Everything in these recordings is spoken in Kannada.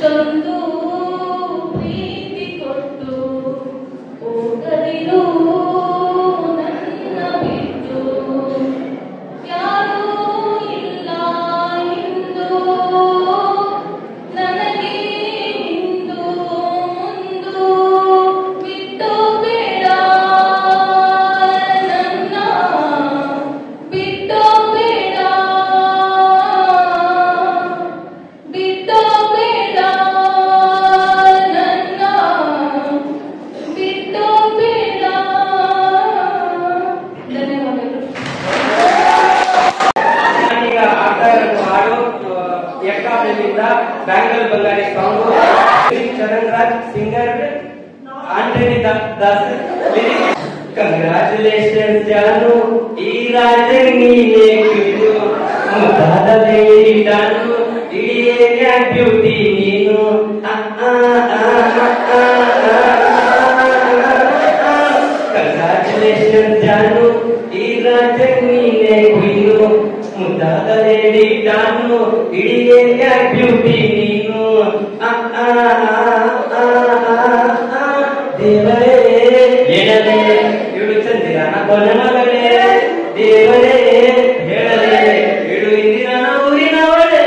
ಇಷ್ಟೊಂದು ಪ್ರೀತಿ ಕೊಟ್ಟು ಹೋಗದಿರು ನನ್ನ ಬಿಟ್ಟು ಯಾರೂ ಇಲ್ಲ ಇಂದು ನನಗೆ ಇಂದು ಮುಂದು ಬಿಟ್ಟು ಬೇಡ ನನ್ನ ಬಿಟ್ಟು ಬೇಡ ಬಿಟ್ಟು ಬೇಡ ನನ್ನ ಬಿಟ್ಟು ಬೇಡ. ಧನ್ಯವಾದಗಳು. ಈಗ ಆಗ್ತಾ ಇರೋದು ಹಾಡು ಎಕ್ಕಾದಿಂದ ಬ್ಯಾಂಗಲ್ ಬಂಗಾರಿ song. Charan Raj singer, Antony Das lyrics. Congratulation ಜಾನು, ಈ ರಾಜ ನೀನೇ ಕಿತ್ತು ಮುದ್ದಾದ ಬೇಡಿ ಡಾನು, ಇಡೀ ಬ್ಯೂಟಿ ನೀನು. ಕಂಗ್ರಾಚುಲೇಷನ್ ಜಾನು, ಈ ರಾಜ ನೀನೇ ಕ್ವೀನು ಮುದ್ದಾದ ಲೇಡಿ ಡಾನು, ಇಡೀ ಬ್ಯೂಟಿ ನೀನು. ದೇವರೇ ಹೇಳಲೇ ಇಳು ಚಂದಿರನ ಕೊನಮಗಳೇ, ದೇವರೇ ಹೇಳಲೇ ಇಳು ಇಂದಿರನ ಊರಿನವಳೇ.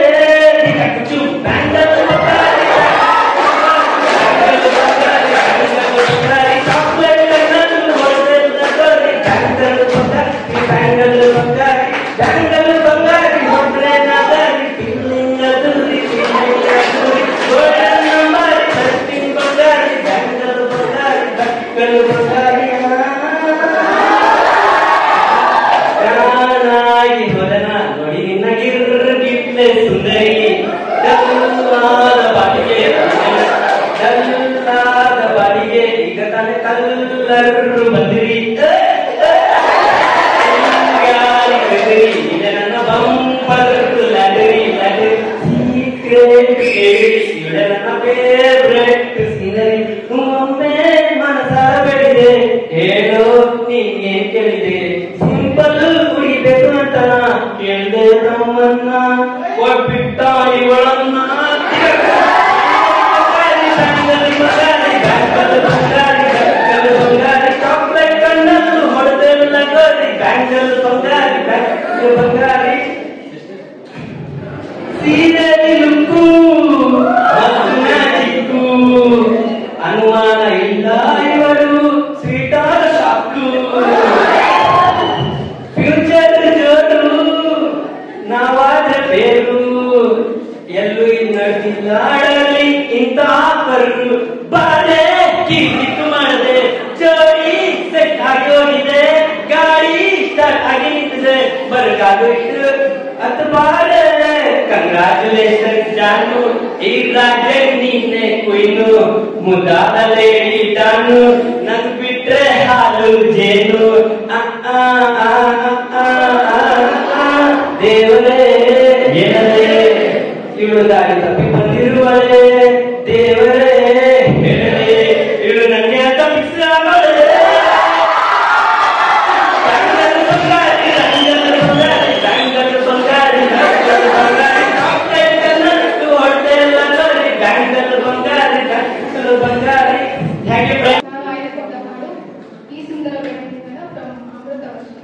ನೋಡಿ ನಿನ್ನ ಗಿರ್ಗಿಟ್ಲೆ ಸುಂದರಿ, ಡಲ್ಲಾದ ಬಾಡಿಗೆ ಈಗ ತಾನೇ ಕಲ್ಲರು ಬಂದಿರಿ. ಇದೆ ನನ್ನ ಬಂಪರ್ ಲ್ಯಾಡರಿ ಸೀಕ್ರೆಟ್ ಇದೆ ನನ್ನ ಫೇವ್ರೆಟ್ ಸೀನರಿ. ಒಮ್ಮೆ ಮನಸ ಬೆಳೆದೆ ಹೇಳೋ ನೀನೇ ಕೇಳಿದೆ, ಸಿಂಪಲ್ ಕುಡಿಬೇಕು ಅಂತ ಕೇಳಿದೆ ತಮ್ಮನ್ನ, ಒಬ್ಬಿಟ್ಟ ಇವಳನ್ನ. ಚಾಕ್ಲೇಟ್ ಕಣ್ಣಲ್ಲಿ ಹೊಡೆದೆಲ್ಲ ಗೋರಿ, ಬ್ಯಾಂಗಲ್ ಬಂಗಾರಿ ಬಂಗಾರಿ ಸೀರೆ ಲುಕ್ಕು ಮತ್ತು ಮ್ಯಾಜಿಕ್ಕು, ಅನುಮಾನ ಇಲ್ಲ ಇವಳು ಸ್ವೀಟಾದ ಶಾಕು. ಫ್ಯೂಚರ್ ಜೋರು ನಾವಾದ ಬೇರು, ಎಲ್ಲೂ ಇನ್ನಿಲ್ಲ ಆಡಲಿ ಇಂಥ ಆಫರು. ಬಾಳೆ ಕಿರಿಕು ಮಾಡದೆ ಜೋಡಿ ಸೆಟ್ ಆಗಿ ಹೋಗಿದೆ, ಗಾಡಿ ಸ್ಟಾರ್ಟ್ ಆಗಿ ನಿಂತಿದೆ, ಬರ್ಗಾಲು ಇಟ್ಟು ಅದು ಬಾಳೆ. ಕಂಗ್ರಾಚುಲೇಷನ್ ಜಾನು, ಈ ರಾಜ ನೀನೆ ಕ್ವೀನು ಮುದ್ದಾದ ಲೇಡಿ ಡಾನು, ನಂಗ್ ಬಿಟ್ರೆ ಹಾಲು ಜೇನು. ದೇವರೇ ಹೇಳಲೇ ಇವಳು ದಾರಿ ತಪ್ಪಿ ಬಂದಿರುವಳೆ, ದೇವರೇ ಹೇಳಲೇ ಇವಳು ನನ್ನ ತಪ್ಪಿಸವಳೆ. ಬ್ಯಾಂಗಲ್ ಬಂಗಾರಿ ಚಾಕ್ಲೇಟ್ ಕನ್ನಟ್ಟು ಹೊಟ್ಟೆಲ್ಲ ನೋಡಿ, ಬ್ಯಾಂಗಲ್ ಬಂಗಾರಿ ಬಂಗಾರಿ. ನಾನು ಆಯ್ದುಕೊಂಡ ಹಾಡು ಈ ಸುಂದರ ಬೆಳಕಿನಿಂದ ಫ್ರಮ್ ಅಮೃತ ವರ್ಷ.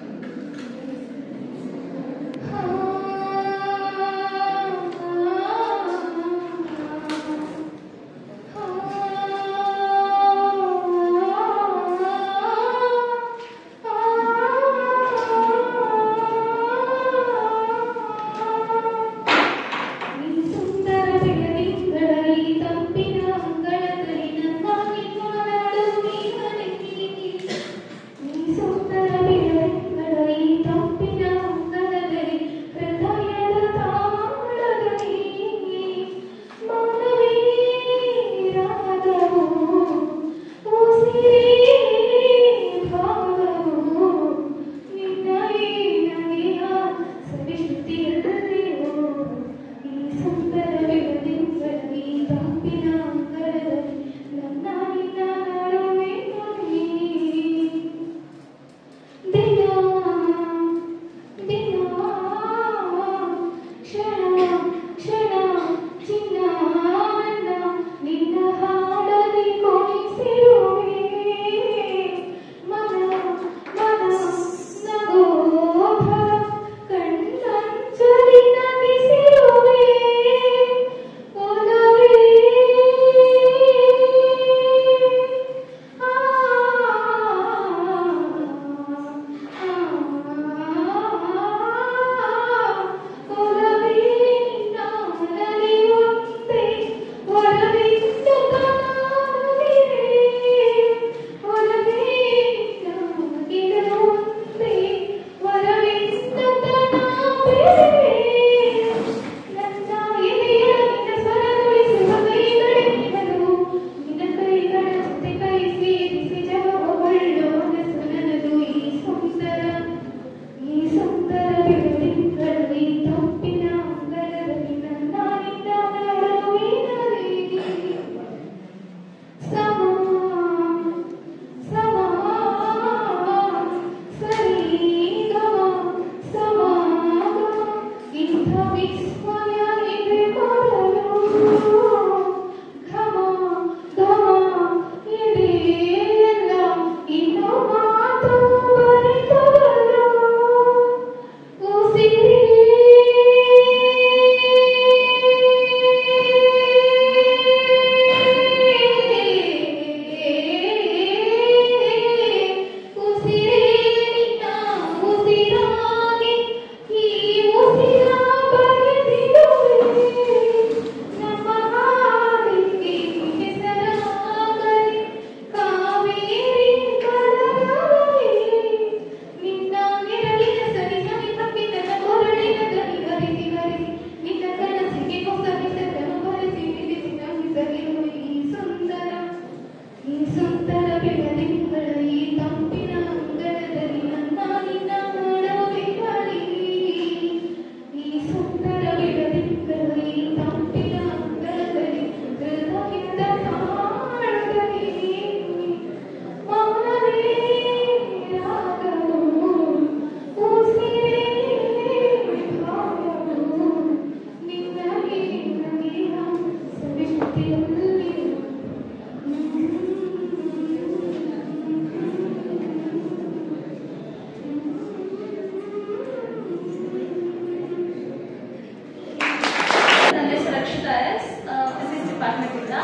ನನ್ನ ಹೆಸರು ರಕ್ಷಿತಾ ಎಸ್, ಫಿಸಿಕ್ಸ್ ಡಿಪಾರ್ಟ್ಮೆಂಟ್ ಇಂದ.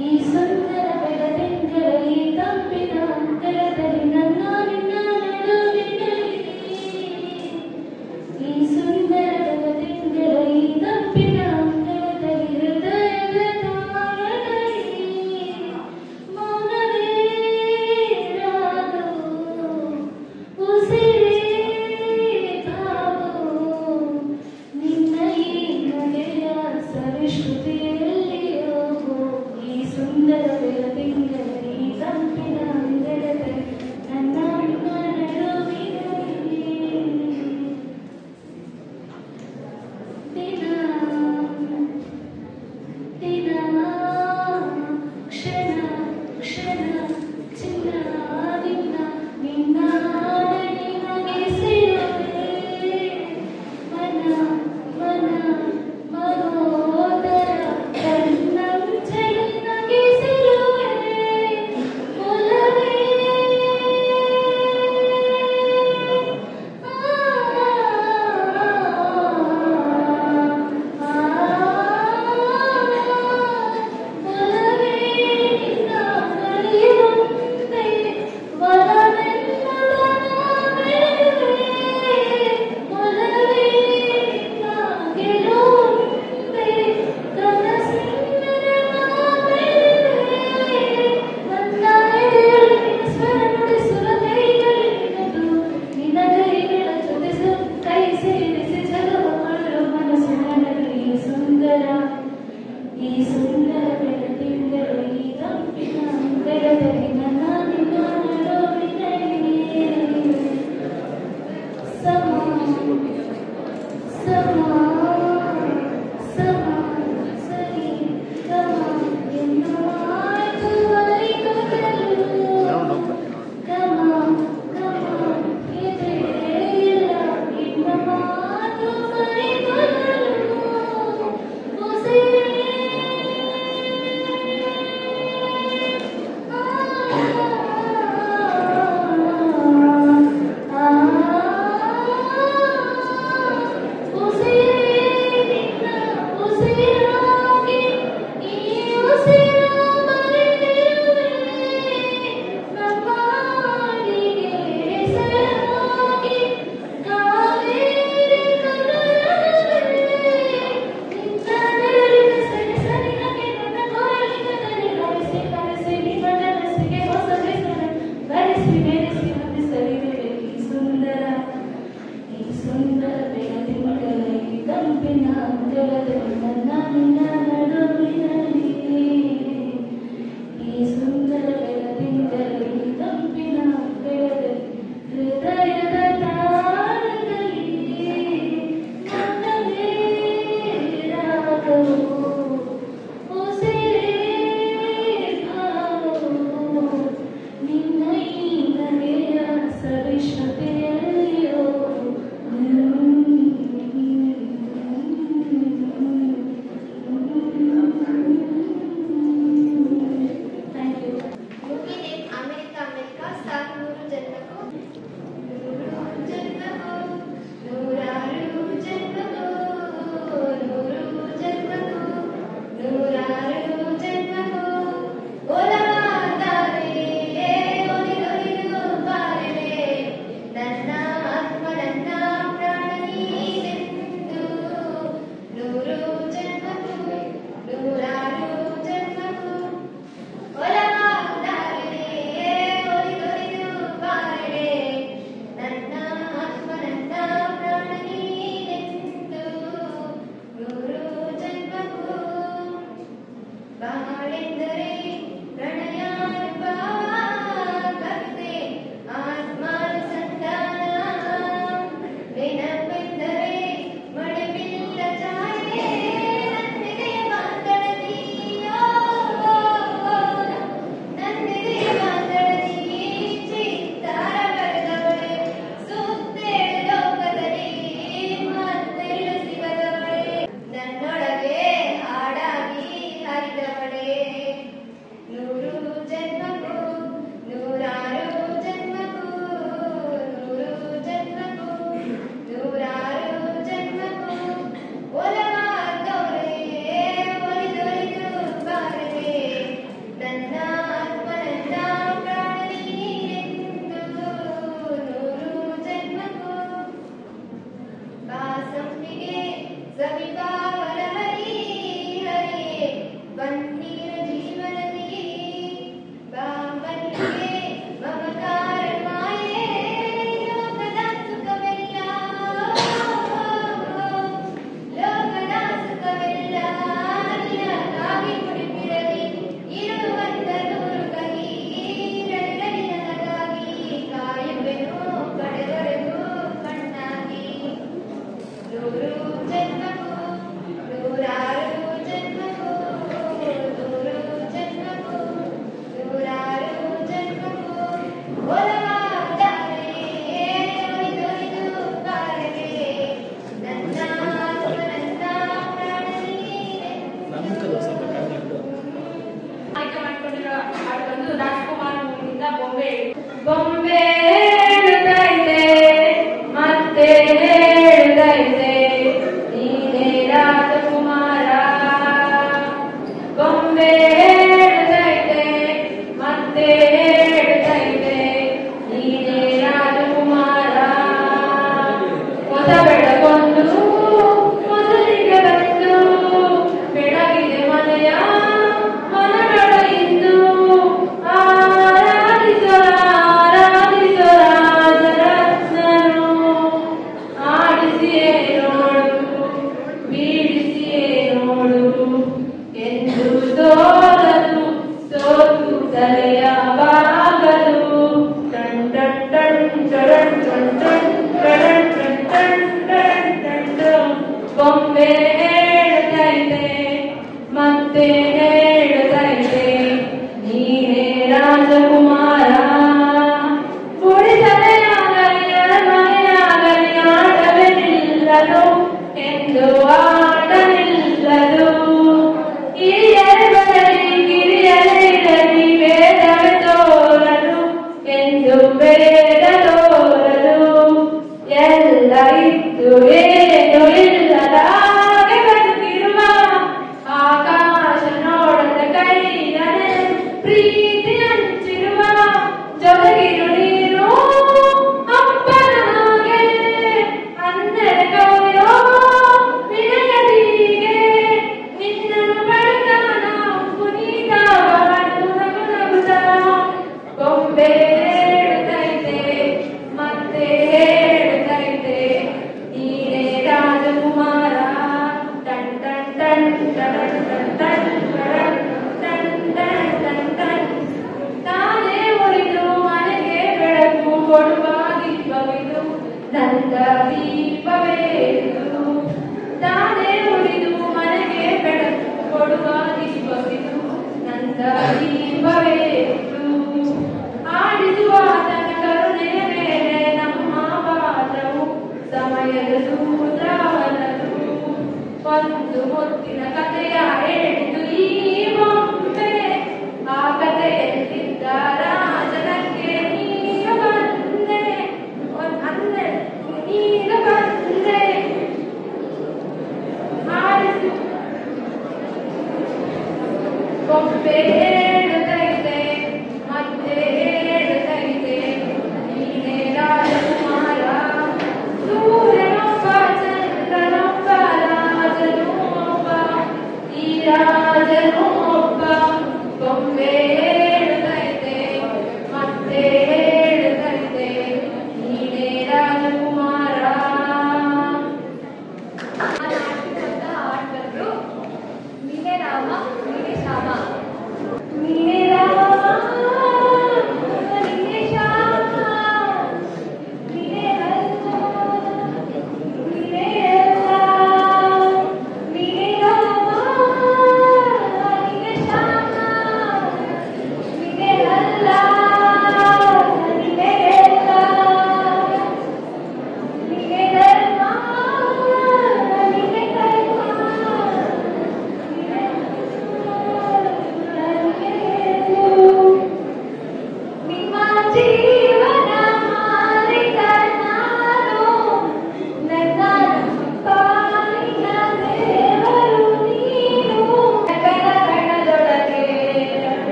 ಈ ಸುಂದರ ಬೆಳದಿಂಗಳಲ್ಲಿ ತಂಪಿನ ಅಂತರದಲ್ಲಿ ನನ್ನ ನಿನ್ನ ನಡುವಿನಲ್ಲಿ, ಈ ಸುಂದರ ಬೆಳದಿಂಗಳ ಈ ತಂಪಿನ ಅಂತರದಲ್ಲಿ ಹೃದಯದ ತಾಳದಲ್ಲಿ ಮೌನವೇ ರಾಗವು, ಉಸಿರೇ ಭಾವವು, ನಿನ್ನ ಈ ನಡೆಯ ಸವಿಶ್ರುತಿಯಲ್ಲಿಯೋ ಈ ಸುಂದರ ಬೆಳದಿಂಗಳ ಈ ತಂಪಿನ ಅಂಗಳದಲ್ಲಿ ನನ್ನ ನಿನ್ನ ನಡುವಿನಲ್ಲಿ ದಿನ ದಿನ ಕ್ಷಣ ಕ್ಷಣ ಚಿನ್ನ ನಿನ್ನ ನಿನ್ನ ನಿನಗೆ ಸೇರುವೆ ಮನ ಮನ ಮನೋದರ ಕಣ್ಣಂಚೆ ನಿನಗೆ ಸೇರುವೆ ಒಲವೇ ಈ ಸುಂದರ ಬೆಳದಿಂಗಳು ಈ ತಂಪಿನ ಅಂಗಳದಲ್ಲಿ ನನ್ನ ನಿನ್ನ ನಡುವಿನಲ್ಲಿ ಸಮ ಸಮ ಸಮ ಸರಿ ಗಮ ಎನ್ನು ಆಯ್ತು ಅರಿತುಕೊಳ್ಳು ಗಮ ಗಮ ಎದೆಯಿಲ್ಲ ಇನ್ನ ಮಾತು ಮರೆತುಕೊಳ್ಳು ಉಸಿರೇ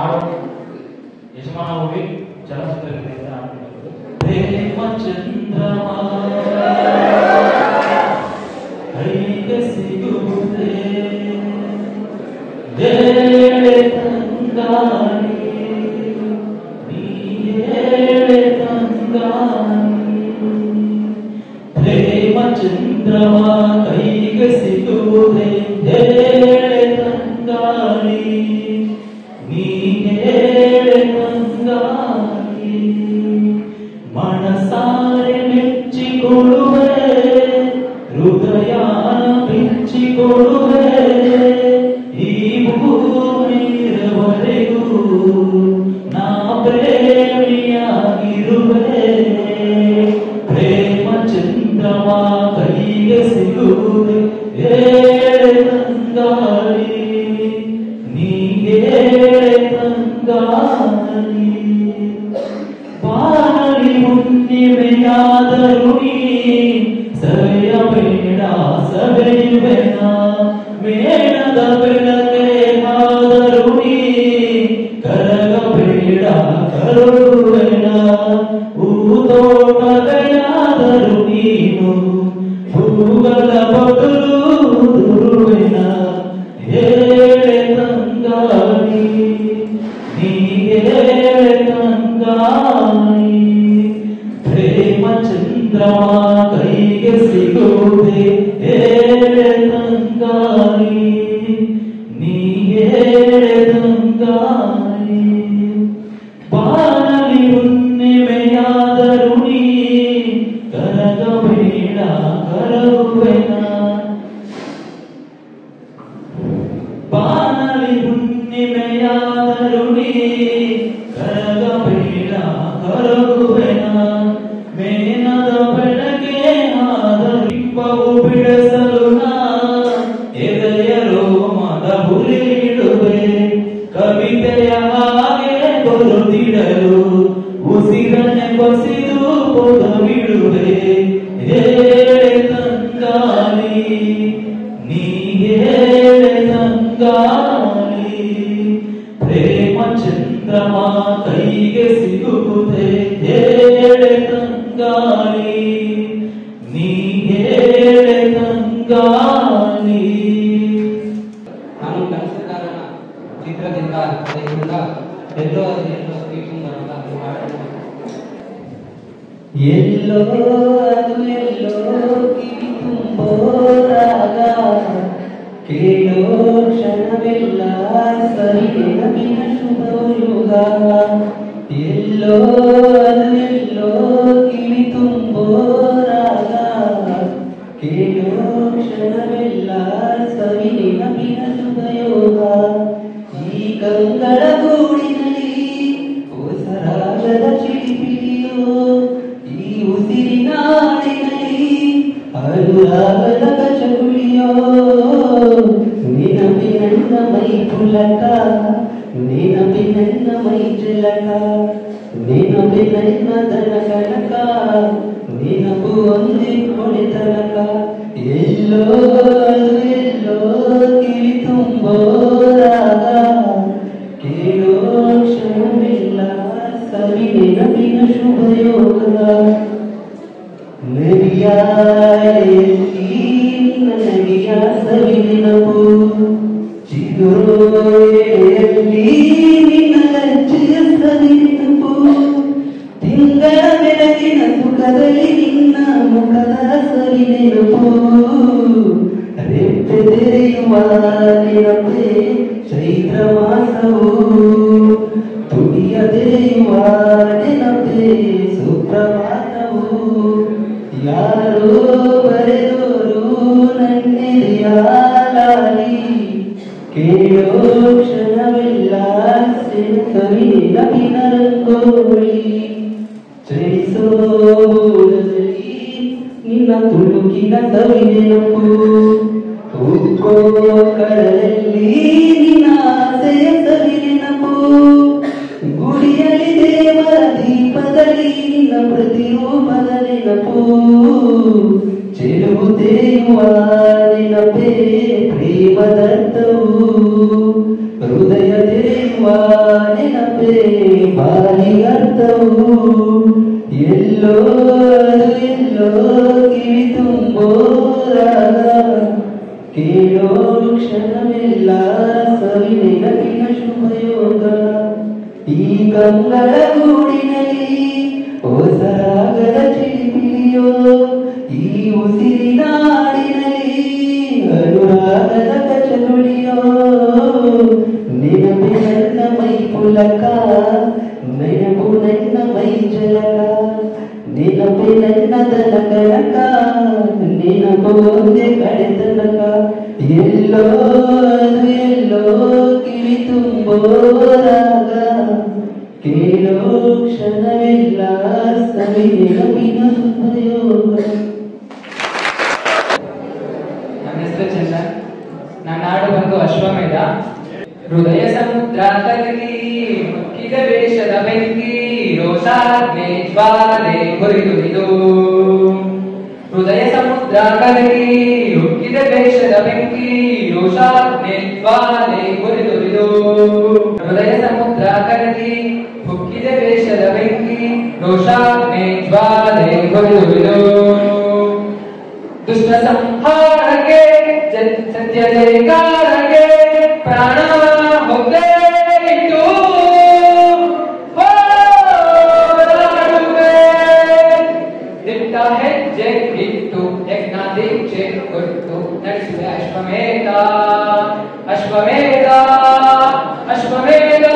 ಹಾಡು ಯಜಮಾನ ಹೋಗಿ ಚಲನಚಿತ್ರಕ್ಕೆ ಅಂತ ಹಾಡ್ತಿರೋದು. ಪ್ರೇಮ ಚಂದ್ರಮ ಕೈಗೆ ಸಿಗುವುದೇ ಹೇಳೆ ತಂಗಾಣಿ ನೀ ಹೇಳೆ ತಂಗಾಣಿ ಪ್ರೇಮ ಚಂದ್ರಮ ಕೈಗೆ ಸಿಗುವುದೇ ಹೇಳೆ ತಂಗಾಣಿ ನೀ ಹೇಳೆ ತಂಗಾಣಿ ಮನಸಾರೆ ಮೆಚ್ಚಿಕೊಳ್ಳುವೆ ಹೃದಯಾನ ಬಿಚ್ಚಿಕೊಳ್ಳುವೆ ಈ ಭೂಮಿಯವರೆಗೂ ನಾ ಪ್ರೇಮಿಯಾಗಿರುವೆ ಪ್ರೇಮ ಚಂದ್ರಮ ಕೈಗೆ ಸಿಗುವೆ ಹೇಳೆ ತಂಗಾಳಿ ನೀ ಹೇಳೆ ತಂಗಾಳಿ ಬಾಳಿ ಹುಣ್ಣಿಮೆಯಾದರೂ ನೀ ಸವೆಯಬೇಡ ಸವೆಯುವೆನ ಮೇಣದ ಬೆಳಕೆ ಆದರೂ ನೀ ಕರಗಬೇಡ ಕರುಳುವೆನ ಹೂತೋಟದೆಯಾದರೂ ನೀನು ಹೂಗಳ ಬದಲು ದುರುವೆನ ಹೇಳೆ ತಂಗಾಳಿ ನೀ ಹೇಳೆ ತಂಗಾಳಿ ಪ್ರೇಮ ಚಂದ್ರಮ ಕೈಗೆ ಸಿಗುವುದೇ ಹೇಳೆ ತಂಗಾಳಿ ನೀ ಹೇಳೆ ತಂಗಾಳಿ ಬಾಳಲಿ ಹುಣ್ಣಿಮೆಯಾದರೂ ನೀ ಕರಗಬೇಡ ಕರಗುವೆನ ಬಾಳಲಿ ಹುಣ್ಣಿಮೆಯಾದರೂ ನೀ ಕರಗಬೇಡ ಕರಗುವೆನ ಮೇನದ ಬೆಳಗ್ಗೆ ಆದರಿಪ್ಪವು ಬಿಡಿಸಲು ನಾ ಎದೆಯ ರೋಮದ ಹುಲಿಡುವೆ ಕವಿತೆಯ ಹಾಗೆ ಬರುತ್ತಿಡಲು ಉಸಿರನೆ ಬಸಿದು ಪೊದವಿಡುವೆ ಹೇಳೆ ತಂಗಾಳಿ ನೀ ಹೇಳೆ ತಂಗಾಳಿ ಪ್ರೇಮ ಚಂದ್ರಮ ಕೈಗೆ ಸಿಗುವುದೇ ಹೇಳೆ ತಂಗಾಳಿ ನೀ ಹೇಳೆ ತಂಗಾಳಿ ನಾನು ಕನಸುಗಾರನ ಚಿತ್ರದಿಂದ ಅದರಿಂದ ಎಲ್ಲೋ ಎಲ್ಲೋ ತೀರ್ಕೊಂಬರಲ್ಲ ಎಲ್ಲೋ ಅದು ಎಲ್ಲೋ ಕಿವಿ ತುಂಬೋ ರಾಗ ಕೇಳೋ ಕ್ಷಣವೆಲ್ಲ ಸರಿ ನೆನಪಿನ ಶುಭ ಯುಗ ಎಲ್ಲೋ ಅದು ಎಲ್ಲೋ ಕಿವಿ ತುಂಬೋ ರಾಗ ಕೇಳೋ ಕ್ಷಣವೆಲ್ಲ ಸರಿ ನೆನಪಿನ ಶುಭ ಯೋಗ ಈ ಕಂಗಳ ಗೂಡಿನಲ್ಲಿ ಹೊಸರಾಗದ ಚಿಲಿಪಿಲಿಯೋ ಈ ಉಸಿರಿನ ಹಾಡಿನಲ್ಲಿ ಅನುರಾಗದ ಕಚಗುಳಿಯೋ ನೆನಪಿನ ಮೈ ಪುಲಕ ನೆನಪಿನ ಮೈ ಚಿಲಕ ನೆನಪಿನ ದನ ಕನಕ ನೆನಪು ಒಂದೇ ಕೊಳೆ ತನಕ ಎಲ್ಲೋ ಅದು ಎಲ್ಲೋ ಕಿವಿ ತುಂಬೋ ರಾಗ ಕೇಳೋ ಕ್ಷಣವೆಲ್ಲ ಸವಿ ನೆನಪಿನ ಶುಭ ಯೋಗ ನದಿಯಲ್ಲಿ ನನಗಿಯ ಸವಿ ನೆನಪು ಚಿಗುರೋಯಲ್ಲಿ ನಿನ್ನ ಲಜ್ಜೆಯ ಸವಿ ನೆನಪು ತಿಂಗಳ ಬೆಳಗಿನ ಸುಖದಲ್ಲಿ ನಿನ್ನ ಮುಖದ ಸವಿ ನೆನಪು ರೆಪ್ಪೆ ತೆರೆಯುವ ನೆನಪೆ ಚೈತ್ರ ಮಾಸವು ತುಡಿಯದೆಯುವ ನೆನಪೆ ಸುಪ್ರಭಾತವು ಯಾರೋ ಬರೆದೋರು ನನ್ನೆದೆಯ ಲಾಲಿ ಕೇಳೋ ಕ್ಷಣವೆಲ್ಲ ಸವಿ ನೆನಪಿನ ರಂಗೋಳಿ ಚಲಿಸೋ ಊರಲ್ಲಿ ನಿನ್ನ ತುಳುಕಿನ ಸವಿ ನೆನಪು ಉಕ್ಕೋ ಕಡಲಲ್ಲಿ ನಿನ್ನ ಆಸೆಯ ಸವಿ ನೆನಪು ನೆನಪೇ ಬಾಲಿಗರ್ಥವು ಎಲ್ಲೋ ಎಲ್ಲೋ ಕಿವಿ ತುಂಬೋ ರಾಗ ಕೇಳೋ ಕ್ಷಣವೆಲ್ಲ ಸವಿ ನೆನಪಿನ ಶುಭಯೋಗ ಈ ಕಂಗಳ ಗೂಡಿನಲ್ಲಿ ಹೊಸರಾಗದ ಚಿಲಿಪಿಲಿಯೋ ಈ ಉಸಿರಿನಾಡಿನಲ್ಲಿ ಅನುರಾಗದ ಕಚನುಡಿಯೋ ನೆನಪು ನನ್ನ ಮೈ ಪುಲಕ ನೆನಪು ನನ್ನ ಮೈ ಜಲಕ ನೆನಪು ನನ್ನ ದನ ಕನಕ ನೆನಪು ಒಂದೇ ಕಡೆ ತನಕ ಎಲ್ಲೋ ಎಲ್ಲೋ ಕಿವಿ ತುಂಬೋ ರಾಗ ಕೇಳೋ ಕ್ಷಣವೆಲ್ಲ ಸವಿ ನೆನಪಿನ ಸುಖಯೋಗ. ನನ್ನ ಹೆಸರು ಚಂದನ್. ನನ್ನ ಹಾಡು ಬಂದು ಅಶ್ವಮೇಧ. ಹೃದಯ ಸಮುದ್ರ ಕಲಗಿ ಮುಕ್ಕಿದ ವೇಷದ ಬೆಂಕಿ ರೋಷಾಗ್ನಿ ಜ್ವಾಲೆ ಕೊರಿದುರಿದು ಹೃದಯ ಸಮುದ್ರ ಕಲಗಿ ಉಕ್ಕಿದ ವೇಷದ ಬೆಂಕಿ ರೋಷಾಗ್ನಿ ಜ್ವಾಲೆ ಕೊರಿದುರಿದು ಹೃದಯ ಸಮುದ್ರ ಕಲಗಿ ಉಕ್ಕಿದ ವೇಷದ ಬೆಂಕಿ ರೋಷಾಗ್ನಿ ಜ್ವಾಲೆ ಕೊರಿದುರಿದು ದುಷ್ಟ ಸಂಹಾರಕ್ಕೆ ಸತ್ಯ ಜಯಕಾರಕ್ಕೆ ಪ್ರಾಣ ಹೊತ್ತೆ ಇಟ್ಟು ಹೋರಾಡುವೆ ದಿಟ್ಟ ಹೆಜ್ಜೆ ಇಟ್ಟು ಯಜ್ಞ ದೀಕ್ಷೆ ಕೊಟ್ಟು ನಡೆಸುವೆ ಅಶ್ವಮೇಧ ಅಶ್ವಮೇಧ ಅಶ್ವಮೇಧ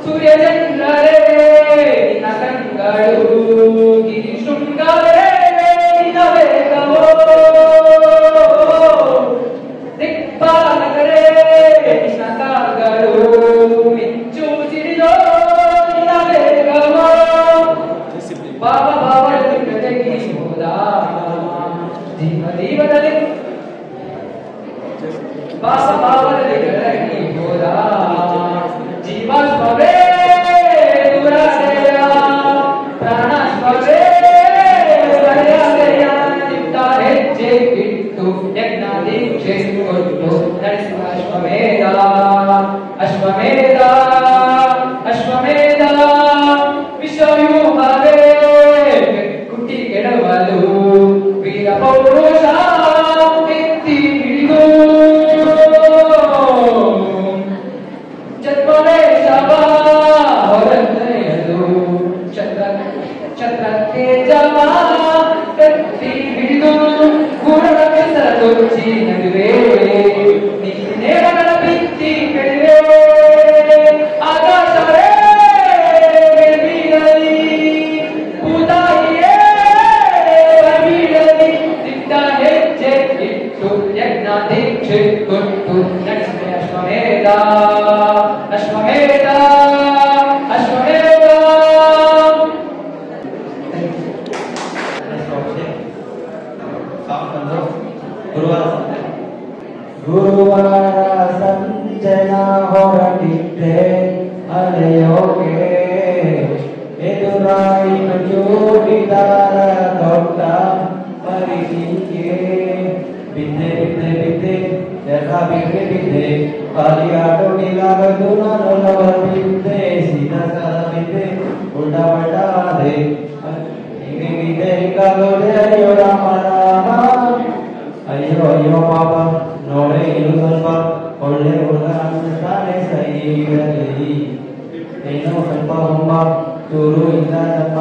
ಸೂರ್ಯಚಂದ್ರರೇ ನಿನ್ನ ಕಂಗಳು ಗಿರಿ ಶೃಂಗಾರೇ ನಿನ್ನ ವೇಗವೋ ದಿಕ್ಪಾಲಕರೇ ನಿನ್ನ ಕಾಲ್ಗಳು ಮಿಂಚು ಸಿಡಿದೋ ನಿನ್ನ ವೇಗವೋ ಬಾಬ ಬಾಬಳ ಜೊತೆಗೆ ಹೋದ ಜೀವ ಜೀವದಲ್ಲಿ ಬಾಬ ಬಾಬಳ ಜೊತೆಗೆ ಹೋದ ಜೀವಾಶ್ವವೇ ದೂರಾದೆಯ ಪ್ರಾಣಾಶ್ವವೇ ಸರಿಯಾದೆಯ ನಿಂತ ಹೆಜ್ಜೆ ಇಟ್ಟು ಯಜ್ಞ ದೀಕ್ಷೆ ಕೊಟ್ಟು ನಡೆಸುವ ಅಶ್ವಮೇಧ ಅಶ್ವಮೇಧ ಅಶ್ವಮೇಧ ವಿಶ್ವವ್ಯೂಹವೇ ಕುಟ್ಟಿ ಕೆಡವಲು ವೀರ ಪೌರುಷ ಎತ್ತಿ ಹಿಡಿದು ಜನ್ಮವೇ ಶವ ಹೊರತೆಯಲು ಛತ್ರಕ್ಕೆ ಜವ ಎತ್ತಿ ಹಿಡಿದು ಗುರುಗಳ ಕೆಸರ ಕೊಚ್ಚಿ ನಡುವೆ ನೇರಗಳ ಬಿತ್ತಿ ಬೆಳೆವೆ ಆಕಾಶವೇ ಬೀಳಲಿ ಭೂತಾಯಿಯೇ ಬೀಳಲಿ ದಿಟ್ಟ ಹೆಜ್ಜೆ ಇಟ್ಟು ಯಜ್ಞ ದೀಕ್ಷೆ ಕೊಟ್ಟು ನಡೆಸಿದೆ ಅಶ್ವಮೇಧ ಅಶ್ವಮೇಧ ಅಶ್ವಮೇಧ. ಗುರುವಾರ ಸಂಜನ ಹೊರಟಿದ್ದೆ ಅಲೆಯೋಗೆ ಎದುರಾಯಿತು ಜೋಡಿದಾರ ದೊಡ್ಡ ಪರಿಚಿಕೆ ಬಿದ್ದೆ ಬಿದ್ದೆ ಬಿದ್ದೆ ಎಲ್ಲ ಬಿದ್ದೆ ಬಿದ್ದೆ ಪಾಲಿಯಾಟೋಡಿಲಾಗದು ನಾನು ಬಿದ್ದೆ ಸೀದಾ ಸರ ಬಿದ್ದೆ ಉಲ್ಟ ಪಲ್ಟಾದೆ ಹೀಗೆ ಬಿದ್ದೆ ಕಾಲೋದೆ ಅಯ್ಯೋ ರಾಮ ರಾಮ ಅಯ್ಯೋ ಅಯ್ಯೋ ಪಾಪ ನೋಡೆ ಇನ್ನು ಸ್ವಲ್ಪ ಒಳ್ಳೆ ಹುಡುಗ ಅನ್ನಿಸ್ತಾನೆ ಸೈಡಲ್ಲಿ ಏನೋ ಸ್ವಲ್ಪ ಹೊಂಬ ಚೂರು ಇಲ್ಲ ತಪ್ಪ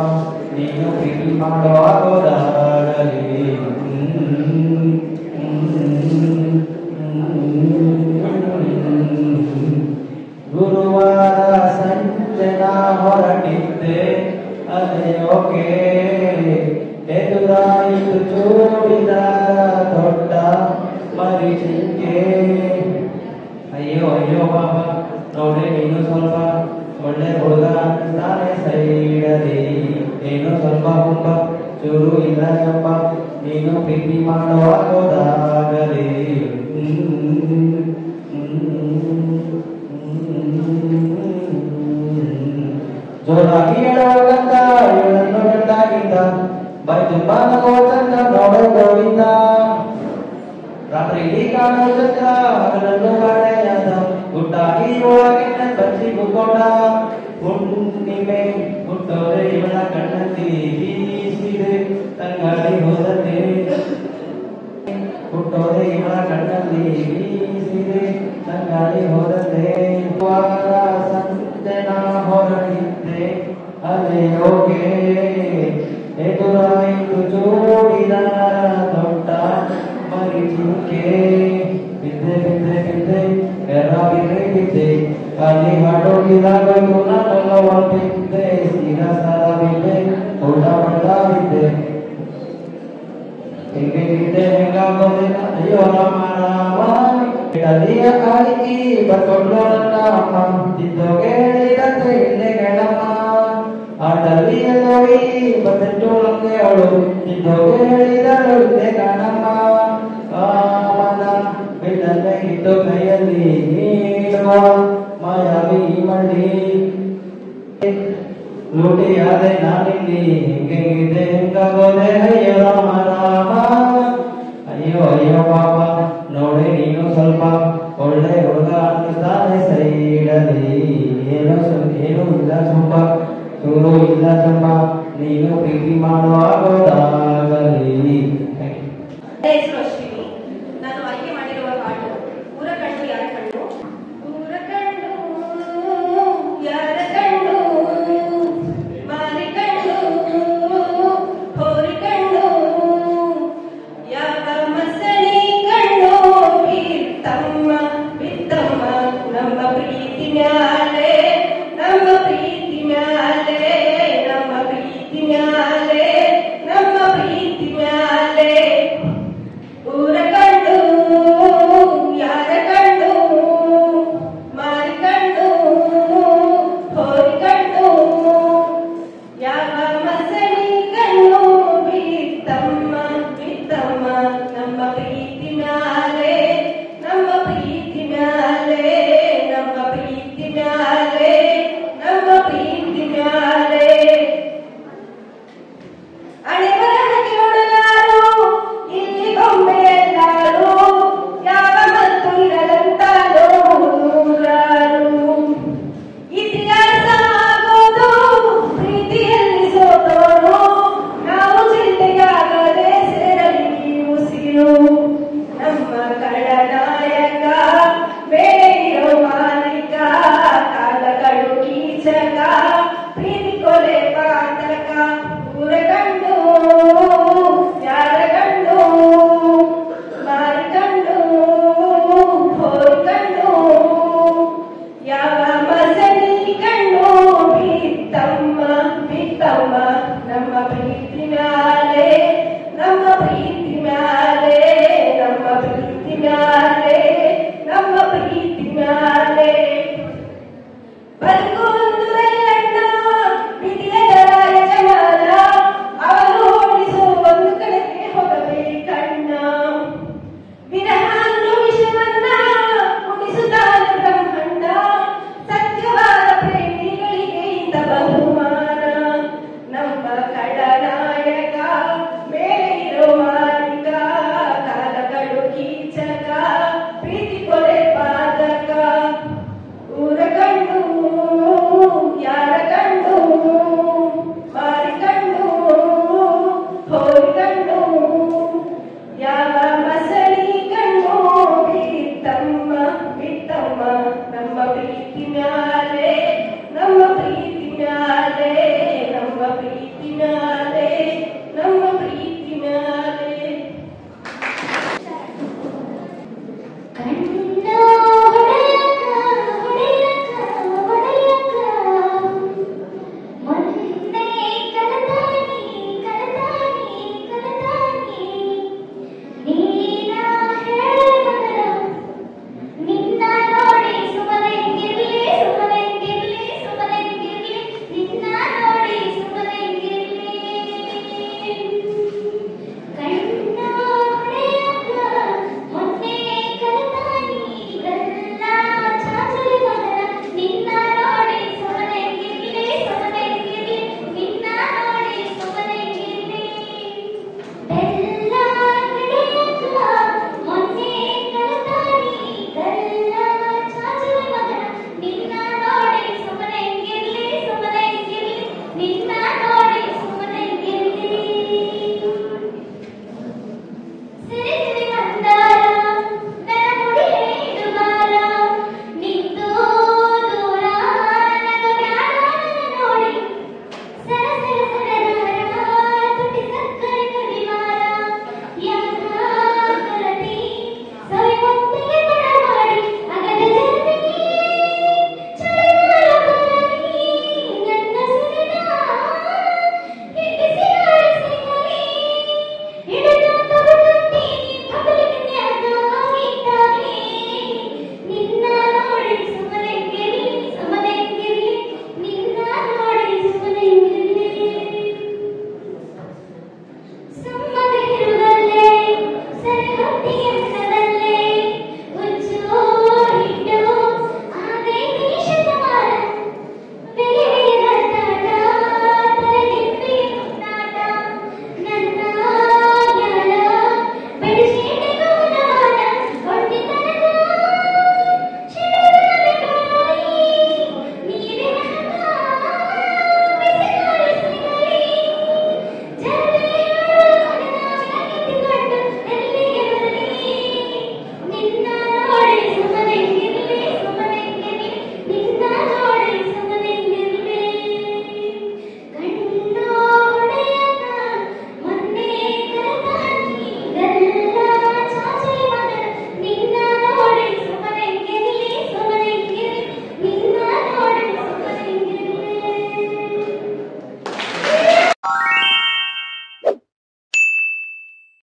ನೀನು ಪ್ರೀತಿ ಮಾಡೋ ಆಗೋದಾಗಲಿ ಗುರುವಾರ ಸಂಜನ ಹೊರಟಿದ್ದೆ ಅಲೆಯೋಕೆ ಎದುರಾಯಿತು ಚೂಡಿದ ದೊಡ್ಡ ಮರಿಚಿಕೆ ಅಯ್ಯೋ ಅಯ್ಯೋ ಪಾಪ ನೋಡೆ ನೀನು ಸ್ವಲ್ಪ ಒಳ್ಳೆ ಹುಡುಗ ಅಂತಾನೆ ಸೈಡಲಿ ಏನು ಸ್ವಲ್ಪ ಹುಂಬ ಚೂರು ಇಲ್ಲ ಎಂಬ ನೀನು ಪ್ರೀತಿ ಮಾಡುವಾಗೋದಾಗಲಿ ಜೋರಾಗಿ ಹೇಳುವಾಗಂತ ಇವಳನ್ನು ಗಂಟಾಗಿದ್ದ ಬೈ ತುಂಬಾ ನಗೋಚಂದ ನೋಡೋ ಗೋವಿಂದ ರಾತ್ರಿ ಕಾಣೋ ಚಂದ್ರ ಹಗಲನ್ನು ಕಾಣೆಯಾದ ಗುಟ್ಟಾಗಿ ಒಳಗೆ ತೂಕೊಂಡ ಹುಣ್ಣಿಮೆ ಹುಟ್ಟೋರೆ ಇವಳ ಕಣ್ಣಲ್ಲಿ ಬೀಸಿದೆ ತಂಗಾಳಿ ಹೋದಂತೆ ಹುಟ್ಟೋರೆ ಇವಳ ಕಣ್ಣಲ್ಲಿ ಬೀಸಿದೆ ತಂಗಾಳಿ ಹೋದಂತೆ ಸಂಜೆ ನಾ ಹೊರಟಿದ್ದೆ ಅಲೆಯೋಗೆ ಎದುರಾಯಿತು ಜೋಡಿದ ದೊಡ್ಡ ಮರಿಚಿಕೆ ಬಿದ್ದೆ ಬಿದ್ದೆ ಬಿದ್ದೆ ಎರ ಬಿದ್ದೆ ಬಿದ್ದೆ ಅಲ್ಲಿ ಹಾಡೋಗಿದಾಗಲು ನಾನೆಲ್ಲವ ಬಿದ್ದೆ ಸೀರಾ ಸಾರ ಬಿದ್ದೆ ಊಟ ಮಾಡ್ತಾ ಬಿದ್ದೆ ಹೆಂಗೆ ಬಿದ್ದೆ ಹೆಂಗಾಗೋದೆ ಅಯ್ಯೋ ರಾಮ ರಾಮ ಅಲ್ಲಿಯ ಕಾಲಿಗೆ ಬರ್ಕೊಂಡ್ರು ನನ್ನ ಅಮ್ಮ ತಿದ್ದೋಗೆ ಹೇಳಿದಂತೆ ಇಲ್ಲೇ ಗಣಮ್ಮ ಆಟಲ್ಲಿಯ ನೋಡಿ ಬಂದಿಟ್ಟು ನಮ್ಗೆ ಅವಳು ತಿದ್ದೋಗೆ ಹೇಳಿದಳು ಇಲ್ಲೇ ಗಣಮ್ಮ ಮನ ಬಿಡಲೆ ಇಟ್ಟು ಕೈಯಲ್ಲಿ ನೀಡುವ ಮಾಯಾವಿ ಮಳ್ಳಿ ಲೂಟಿಯಾದೆ ನಾನಿಲ್ಲಿ ಹೆಂಗಿದೆ ಹೆಂಗಾಗೋದೆ ಅಯ್ಯೋ ರಾಮ ರಾಮ ಅಯ್ಯೋ ಅಯ್ಯೋ ಪಾಪ ನೋಡಿ ನೀನು ಸ್ವಲ್ಪ ಒಳ್ಳೆ ಹುಡುಗ ಅನ್ನಿಸ್ತಾನೆ ಸೈಡಲ್ಲಿ ಏನೋ ಏನೂ ಇಲ್ಲ ತುಂಬ ಚೂರು ಇಲ್ಲ ತುಂಬ ನೀನು ಪ್ರೀತಿ ಮಾಡುವಾಗೋದಾಗಲಿ. ಹೆಸರು ಅಶ್ವಿನಿ. ನಾನು ಆಯ್ಕೆ ಮಾಡಿರುವ ಹಾಡು ಊರ ಕಣ್ಣು ಯಾರ ಕಣ್ಣು. ಊರ ಕಣ್ಣು ಯಾರ ಕಣ್ಣು, ಮಾರಿ ಕಣ್ಣು ಹೋರಿ ಕಣ್ಣು, ಯಾವ ಮಸಣಿ ಕಣ್ಣು ಬಿತ್ತಮ್ಮ ಬಿತ್ತಮ್ಮ ನಮ್ಮ ಪ್ರೀತಿ ಮ್ಯಾಲ